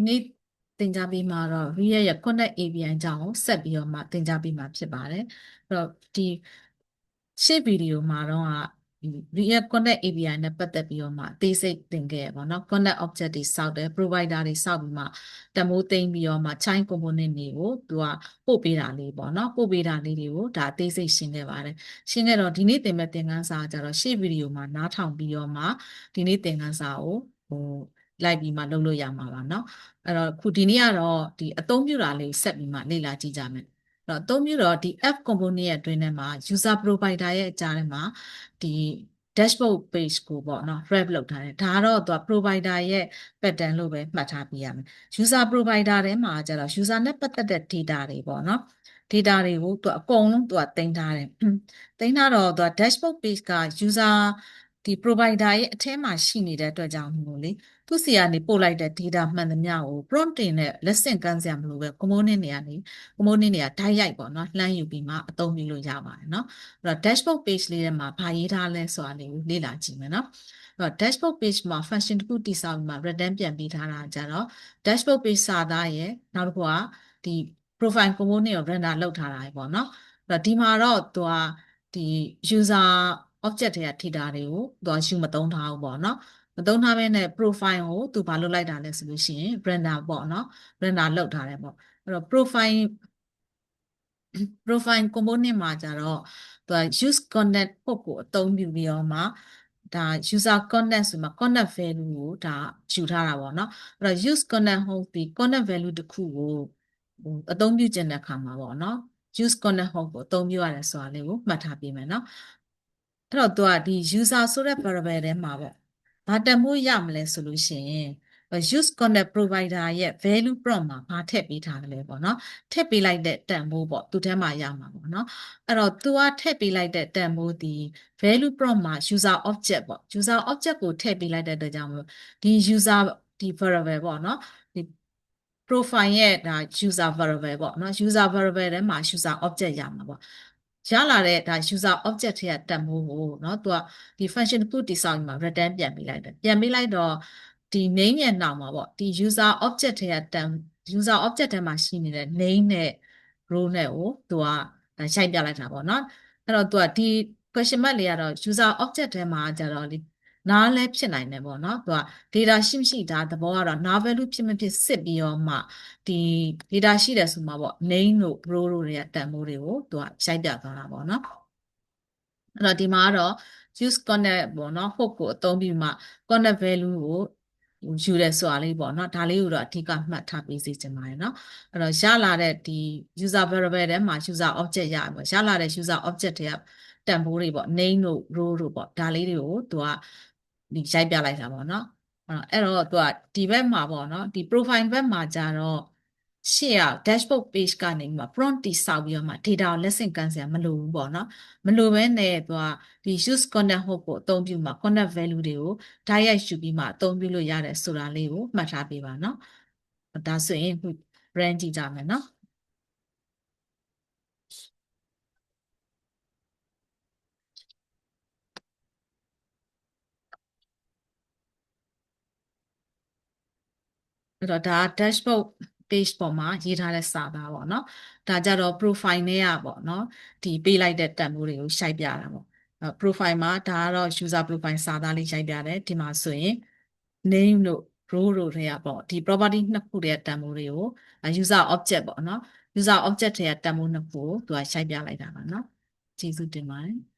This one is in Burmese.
နေ့သင်ကြားပေးမှာတော့ React ရဲ့ Connect API အကြောင်းကိုဆက်ပြီးတော့မှသင်ကြားပေးမှာဖြစ်ပါတယ်။အဲ့တော့ဒီရှေ့ဗီဒီယိုမှာတော့React Connect API နဲ့ပတ်သက်ပြီးတော့မှအသေးစိတ်သင်ခဲ့ရပါတော့။ Connect Object တွေစောက်တယ် provider တွေစောက်ပြီးမှတမိုးသိမ်းပြီးတော့မှ chain component တွေကိုသူကပို့ပေးတာလေးပေါ့နော်။ပို့ပေးတာလေးတွေကိုဒါအသေးစိတ်ရှင်းခဲ့ပါတယ်။ရှင်းခဲ့တော့ဒီနေ့သင်မဲ့သင်ခန်းစာကြတော့ရှေ့ဗီဒီယိုမှာနားထောင်ပြီးတော့မှဒီနေ့သင်ခန်းစာကိုလိုက်ပြီးမှလုပ်လို့ရမှာပါเนาะအဲ့တော့ခုဒီနေ့ကတော့ဒီအသုံးပြုတာလေးဆက်ပြီးမှလေ့လာကြည့်ကြမယ်အဲ့တော့အသုံးပြုတော့ဒီ app component ရဲ့အတွင်းထဲမှာ user provider ရဲ့အကြားထဲမှာဒီ dashboard page ကိုပေါ့เนาะ wrap လုပ်ထားတယ်ဒါကတော့သူက provider ရဲ့ pattern လို့ပဲမှတ်ထားပြရမယ် user provider ထဲမှာကျတော့ user နဲ့ပတ်သက်တဲ့ data တွေပေါ့เนาะ data တွေကိုသူအကုန်လုံးသူကတင်ထားတယ်တင်ထားတော့သူက dashboard page က user ဒီ provider ရဲ့အထဲမှာရှိနေတဲ့အတွက်ကြောင့်မို့လေသူ့စီကနေပို့လိုက်တဲ့ data မှန်သမျှကို prompt တင်နဲ့လက်ဆင့်ကမ်းစရာမလိုပဲ component တွေကဓာတ်ရိုက်ပေါ့နော်လှမ်းယူပြီးမှအသုံးပြုလို့ရပါတယ်နော်အဲ့တော့ dashboard page လေးထဲမှာဘာရေးထားလဲဆိုတာလေးကိုလေ့လာကြည့်မယ်နော်အဲ့တော့ dashboard page မှာ function တစ်ခုတည်ဆောက်ပြီးမှ return ပြန်ပေးထားတာကြတော့ dashboard page စာသားရဲ့နောက်တစ်ခုကဒီ profile component ကို render လုပ်ထားတာပေါ့နော်အဲ့တော့ဒီမှာတော့သူကဒီ user object တွေက data တွေကိုသူကယူမသုံးထားဘူးပေါ့နော်မသုံးထားဘဲနဲ့ profile ကိုသူဘာလုပ်လိုက်တာလဲဆိုလို့ရှိရင် render ပေါ့နော် render လုပ်ထားတယ်ပေါ့အဲ့တော့ profile component မှာကြတော့သူက use connect hook ကိုအသုံးပြုပြီးတော့မှဒါ user connect ဆိုမှ connect value ကိုဒါယူထားတာပေါ့နော်အဲ့တော့ use connect hook ဒီ connect value တစ်ခုကိုအသုံးပြုခြင်းတဲ့အခါမှာပေါ့နော် use connect hook ကိုအသုံးပြုရတယ်ဆိုတာလေးကိုမှတ်ထားပေးမယ်နော်အဲ့တော့သူကဒီ user ဆိုတဲ့ variable ထဲမှာပေါ့ဘာတန်ဖိုးရမလဲဆိုလို့ရှိရင် use connect provider ရဲ့ value prompt မှာဘာထည့်ပေးထားတယ်ပေါ့နော်ထည့်ပေးလိုက်တဲ့တန်ဖိုးပေါ့သူထဲမှာရမှာပေါ့နော်အဲ့တော့သူကထည့်ပေးလိုက်တဲ့တန်ဖိုးဒီ value prompt မှာ user object ပေါ့ user object ကိုထည့်ပေးလိုက်တဲ့အတွက်ကြောင့်မလို့ဒီ user ဒီ variable ပေါ့နော်ဒီ profile ရဲ့ဒါ user variable ပေါ့နော် user variable ထဲမှာ user object ရမှာပေါ့ရလာတဲ့ဒါ user object ရဲ့တန်ဖိုးကိုเนาะသူကဒီ function တစ်ခုတည်ဆောက်ပြီးမှ return ပြန်ပေးလိုက်တယ်ပြန်ပေးလိုက်တော့ဒီ name ရဲ့နောက်မှာပေါ့ဒီ user object ရဲ့user object ထဲမှာရှိနေတဲ့ name နဲ့ row နဲ့ကိုသူကရိုက်ပြလိုက်တာပေါ့เนาะအဲ့တော့သူကဒီ question mark လေးကတော့ user object ထဲမှာကျတော့နားလည်းဖြစ်နိုင်တယ်ပေါ့เนาะသူက data ရှိမရှိဒါသဘောကတော့ null value ဖြစ်မဖြစ်စစ်ပြီးတော့မှဒီ data ရှိတယ်ဆိုမှာပေါ့ name တို့ row တို့တွေကတန်ဖိုးတွေကိုသူကရိုက်ပြသွားတာပေါ့เนาะအဲ့တော့ဒီမှာကတော့ use connect ပေါ့เนาะ hook ကိုအသုံးပြုမှ connect value ကိုယူရဲဆိုတာလေးပေါ့เนาะဒါလေးကိုတော့အဓိကမှတ်ထားပေးစီချင်ပါတယ်เนาะအဲ့တော့ရလာတဲ့ဒီ user variable ထဲမှာ user object ရပါရလာတဲ့ user object တွေကတန်ဖိုးတွေပေါ့ name တို့ row တို့ပေါ့ဒါလေးတွေကိုသူကဒီရိုက်ပြလိုက်တာပေါ့เนาะအဲ့တော့သူကဒီဘက်မှာပေါ့เนาะဒီ profile ဘက်မှာကြတော့ရှေ့က dashboard page ကနေမှ prompt တိဆောက်ပြီးတော့မှ data ကိုလက်ဆင့်ကမ်းစရာမလိုဘူးပေါ့เนาะမလိုဘဲနဲ့သူကဒီ use connect hook ကိုအသုံးပြုမှ connect value တွေကိုတိုက်ရိုက်ယူပြီးမှအသုံးပြုလို့ရတယ်ဆိုတာလေးကိုမှတ်ထားပေးပါเนาะဒါဆိုရင် run ကြည့်ကြမယ်เนาะအဲ့တော့ဒါ dashboard page ပေါ်မှာရေးထားတဲ့စာသားပေါ့နော်ဒါကြတော့ profile နဲ့ရပေါ့နော်ဒီပေးလိုက်တဲ့တန်ဖိုးတွေကိုရှိုက်ပြတာပေါ့profile မှာဒါကတော့ user profile စာသားလေးရှိုက်ပြတယ်ဒီမှာဆိုရင် name တို့ row တို့တွေကပေါ့ဒီ property နှစ်ခုတည်းတန်ဖိုးတွေကို user object ပေါ့နော် user object တွေကတန်ဖိုးနှစ်ခုကိုသူကရှိုက်ပြလိုက်တာပါနော်ကျေးဇူးတင်ပါတယ်